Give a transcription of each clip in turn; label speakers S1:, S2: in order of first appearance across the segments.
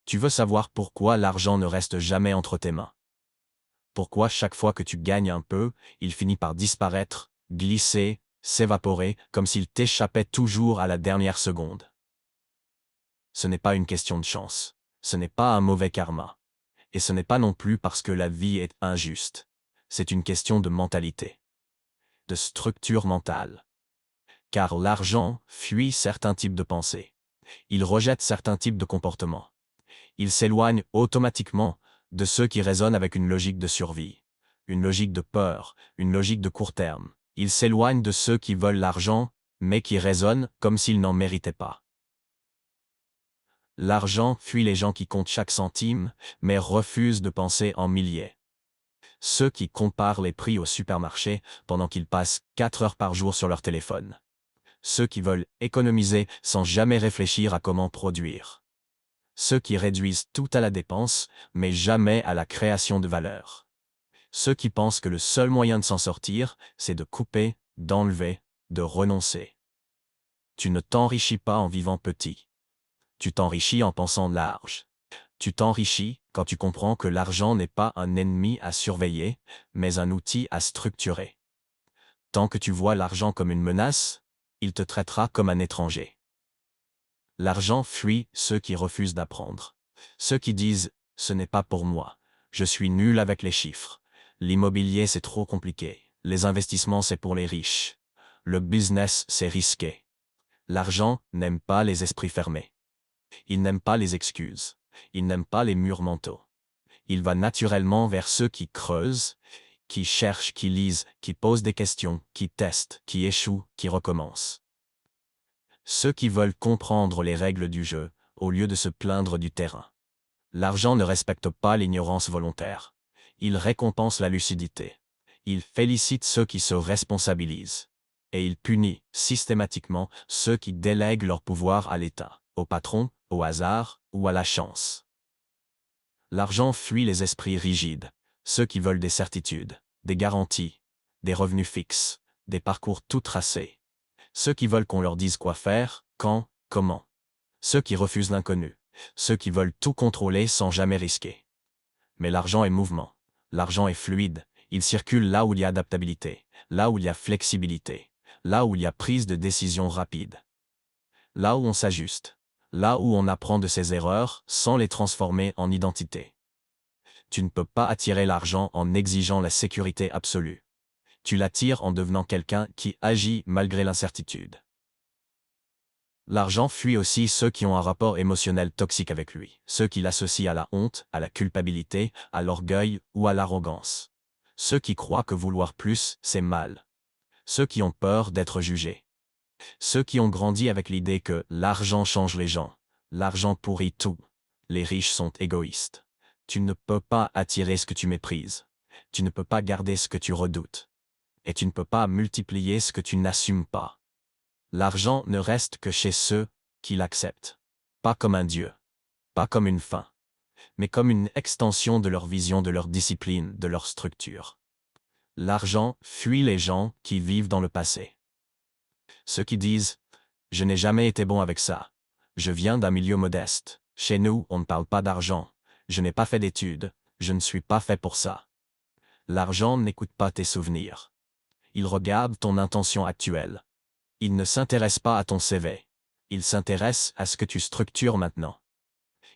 S1: Tu veux savoir pourquoi l'argent ne reste jamais entre tes mains. Pourquoi chaque fois que tu gagnes un peu, il finit par disparaître, glisser, s'évaporer, comme s'il t'échappait toujours à la dernière seconde. Ce n'est pas une question de chance. Ce n'est pas un mauvais karma. Et ce n'est pas non plus parce que la vie est injuste. C'est une question de mentalité, de structure mentale. Car l'argent fuit certains types de pensées. Il rejette certains types de comportements. Il s'éloigne automatiquement de ceux qui résonnent avec une logique de survie, une logique de peur, une logique de court terme. Il s'éloigne de ceux qui veulent l'argent, mais qui raisonnent comme s'ils n'en méritaient pas. L'argent fuit les gens qui comptent chaque centime, mais refusent de penser en milliers. Ceux qui comparent les prix au supermarché pendant qu'ils passent 4 heures par jour sur leur téléphone. Ceux qui veulent économiser sans jamais réfléchir à comment produire. Ceux qui réduisent tout à la dépense, mais jamais à la création de valeur. Ceux qui pensent que le seul moyen de s'en sortir, c'est de couper, d'enlever, de renoncer. Tu ne t'enrichis pas en vivant petit. Tu t'enrichis en pensant large. Tu t'enrichis quand tu comprends que l'argent n'est pas un ennemi à surveiller, mais un outil à structurer. Tant que tu vois l'argent comme une menace, il te traitera comme un étranger. L'argent fuit ceux qui refusent d'apprendre. Ceux qui disent « ce n'est pas pour moi, je suis nul avec les chiffres, l'immobilier c'est trop compliqué, les investissements c'est pour les riches, le business c'est risqué ». L'argent n'aime pas les esprits fermés. Il n'aime pas les excuses. Il n'aime pas les murs mentaux. Il va naturellement vers ceux qui creusent, qui cherchent, qui lisent, qui posent des questions, qui testent, qui échouent, qui recommencent. Ceux qui veulent comprendre les règles du jeu, au lieu de se plaindre du terrain. L'argent ne respecte pas l'ignorance volontaire. Il récompense la lucidité. Il félicite ceux qui se responsabilisent. Et il punit, systématiquement, ceux qui délèguent leur pouvoir à l'État, au patron, au hasard ou à la chance. L'argent fuit les esprits rigides, ceux qui veulent des certitudes, des garanties, des revenus fixes, des parcours tout tracés. Ceux qui veulent qu'on leur dise quoi faire, quand, comment. Ceux qui refusent l'inconnu, ceux qui veulent tout contrôler sans jamais risquer. Mais l'argent est mouvement, l'argent est fluide, il circule là où il y a adaptabilité, là où il y a flexibilité, là où il y a prise de décision rapide. Là où on s'ajuste, là où on apprend de ses erreurs sans les transformer en identité. Tu ne peux pas attirer l'argent en exigeant la sécurité absolue. Tu l'attires en devenant quelqu'un qui agit malgré l'incertitude. L'argent fuit aussi ceux qui ont un rapport émotionnel toxique avec lui, ceux qui l'associent à la honte, à la culpabilité, à l'orgueil ou à l'arrogance. Ceux qui croient que vouloir plus, c'est mal. Ceux qui ont peur d'être jugés. Ceux qui ont grandi avec l'idée que l'argent change les gens, l'argent pourrit tout. Les riches sont égoïstes. Tu ne peux pas attirer ce que tu méprises. Tu ne peux pas garder ce que tu redoutes. Et tu ne peux pas multiplier ce que tu n'assumes pas. L'argent ne reste que chez ceux qui l'acceptent. Pas comme un dieu, pas comme une fin, mais comme une extension de leur vision, de leur discipline, de leur structure. L'argent fuit les gens qui vivent dans le passé. Ceux qui disent « Je n'ai jamais été bon avec ça. Je viens d'un milieu modeste. Chez nous, on ne parle pas d'argent. Je n'ai pas fait d'études. Je ne suis pas fait pour ça. » L'argent n'écoute pas tes souvenirs. Il regarde ton intention actuelle. Il ne s'intéresse pas à ton CV. Il s'intéresse à ce que tu structures maintenant.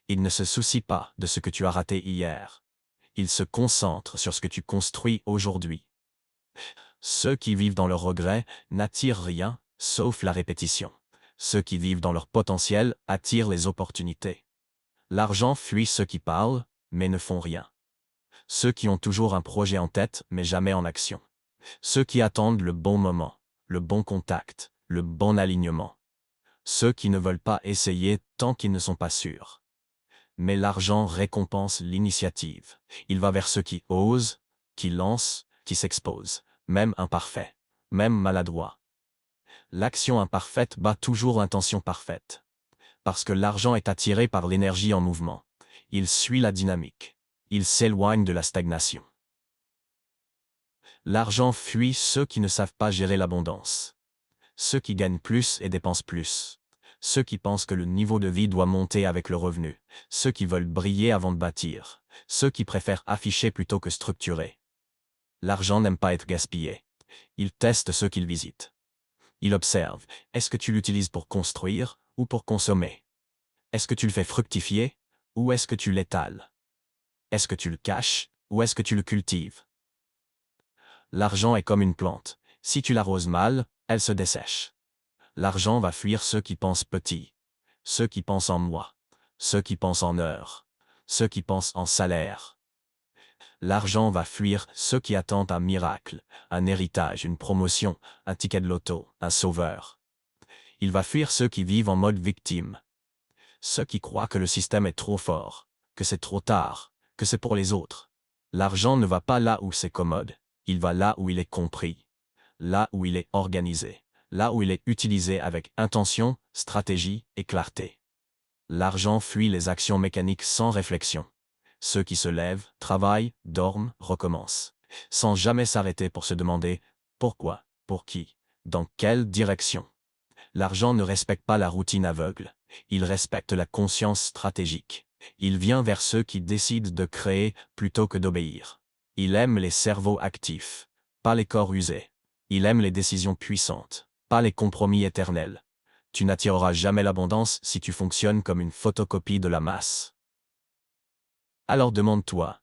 S1: Il ne se soucie pas de ce que tu as raté hier. Il se concentre sur ce que tu construis aujourd'hui. Ceux qui vivent dans leur regret n'attirent rien, sauf la répétition. Ceux qui vivent dans leur potentiel attirent les opportunités. L'argent fuit ceux qui parlent, mais ne font rien. Ceux qui ont toujours un projet en tête, mais jamais en action. Ceux qui attendent le bon moment, le bon contact, le bon alignement. Ceux qui ne veulent pas essayer tant qu'ils ne sont pas sûrs. Mais l'argent récompense l'initiative. Il va vers ceux qui osent, qui lancent, qui s'exposent, même imparfaits, même maladroits. L'action imparfaite bat toujours l'intention parfaite. Parce que l'argent est attiré par l'énergie en mouvement. Il suit la dynamique. Il s'éloigne de la stagnation. L'argent fuit ceux qui ne savent pas gérer l'abondance. Ceux qui gagnent plus et dépensent plus. ceux qui pensent que le niveau de vie doit monter avec le revenu, ceux qui veulent briller avant de bâtir, ceux qui préfèrent afficher plutôt que structurer. L'argent n'aime pas être gaspillé. Il teste ceux qu'il visite. Il observe, est-ce que tu l'utilises pour construire ou pour consommer? Est-ce que tu le fais fructifier ou est-ce que tu l'étales? Est-ce que tu le caches ou est-ce que tu le cultives? L'argent est comme une plante. Si tu l'arroses mal, elle se dessèche. L'argent va fuir ceux qui pensent petit, ceux qui pensent en mois, ceux qui pensent en heures, ceux qui pensent en salaire. L'argent va fuir ceux qui attendent un miracle, un héritage, une promotion, un ticket de loto, un sauveur. Il va fuir ceux qui vivent en mode victime, ceux qui croient que le système est trop fort, que c'est trop tard, que c'est pour les autres. L'argent ne va pas là où c'est commode, il va là où il est compris, là où il est organisé, là où il est utilisé avec intention, stratégie et clarté. L'argent fuit les actions mécaniques sans réflexion. Ceux qui se lèvent, travaillent, dorment, recommencent, sans jamais s'arrêter pour se demander pourquoi, pour qui, dans quelle direction. L'argent ne respecte pas la routine aveugle, il respecte la conscience stratégique. Il vient vers ceux qui décident de créer plutôt que d'obéir. Il aime les cerveaux actifs, pas les corps usés. Il aime les décisions puissantes, pas les compromis éternels. Tu n'attireras jamais l'abondance si tu fonctionnes comme une photocopie de la masse. Alors demande-toi,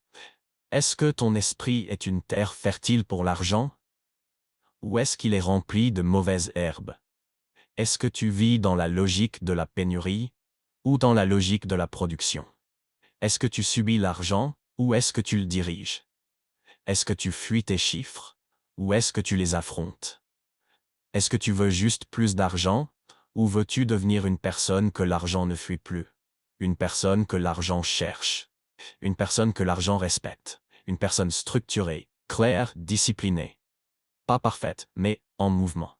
S1: est-ce que ton esprit est une terre fertile pour l'argent? Ou est-ce qu'il est rempli de mauvaises herbes? Est-ce que tu vis dans la logique de la pénurie ou dans la logique de la production? Est-ce que tu subis l'argent ou est-ce que tu le diriges? Est-ce que tu fuis tes chiffres ou est-ce que tu les affrontes? Est-ce que tu veux juste plus d'argent ou veux-tu devenir une personne que l'argent ne fuit plus? Une personne que l'argent cherche? Une personne que l'argent respecte? Une personne structurée, claire, disciplinée? Pas parfaite, mais en mouvement.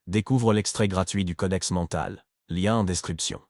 S1: Découvre l'extrait gratuit du Codex mental, lien en description.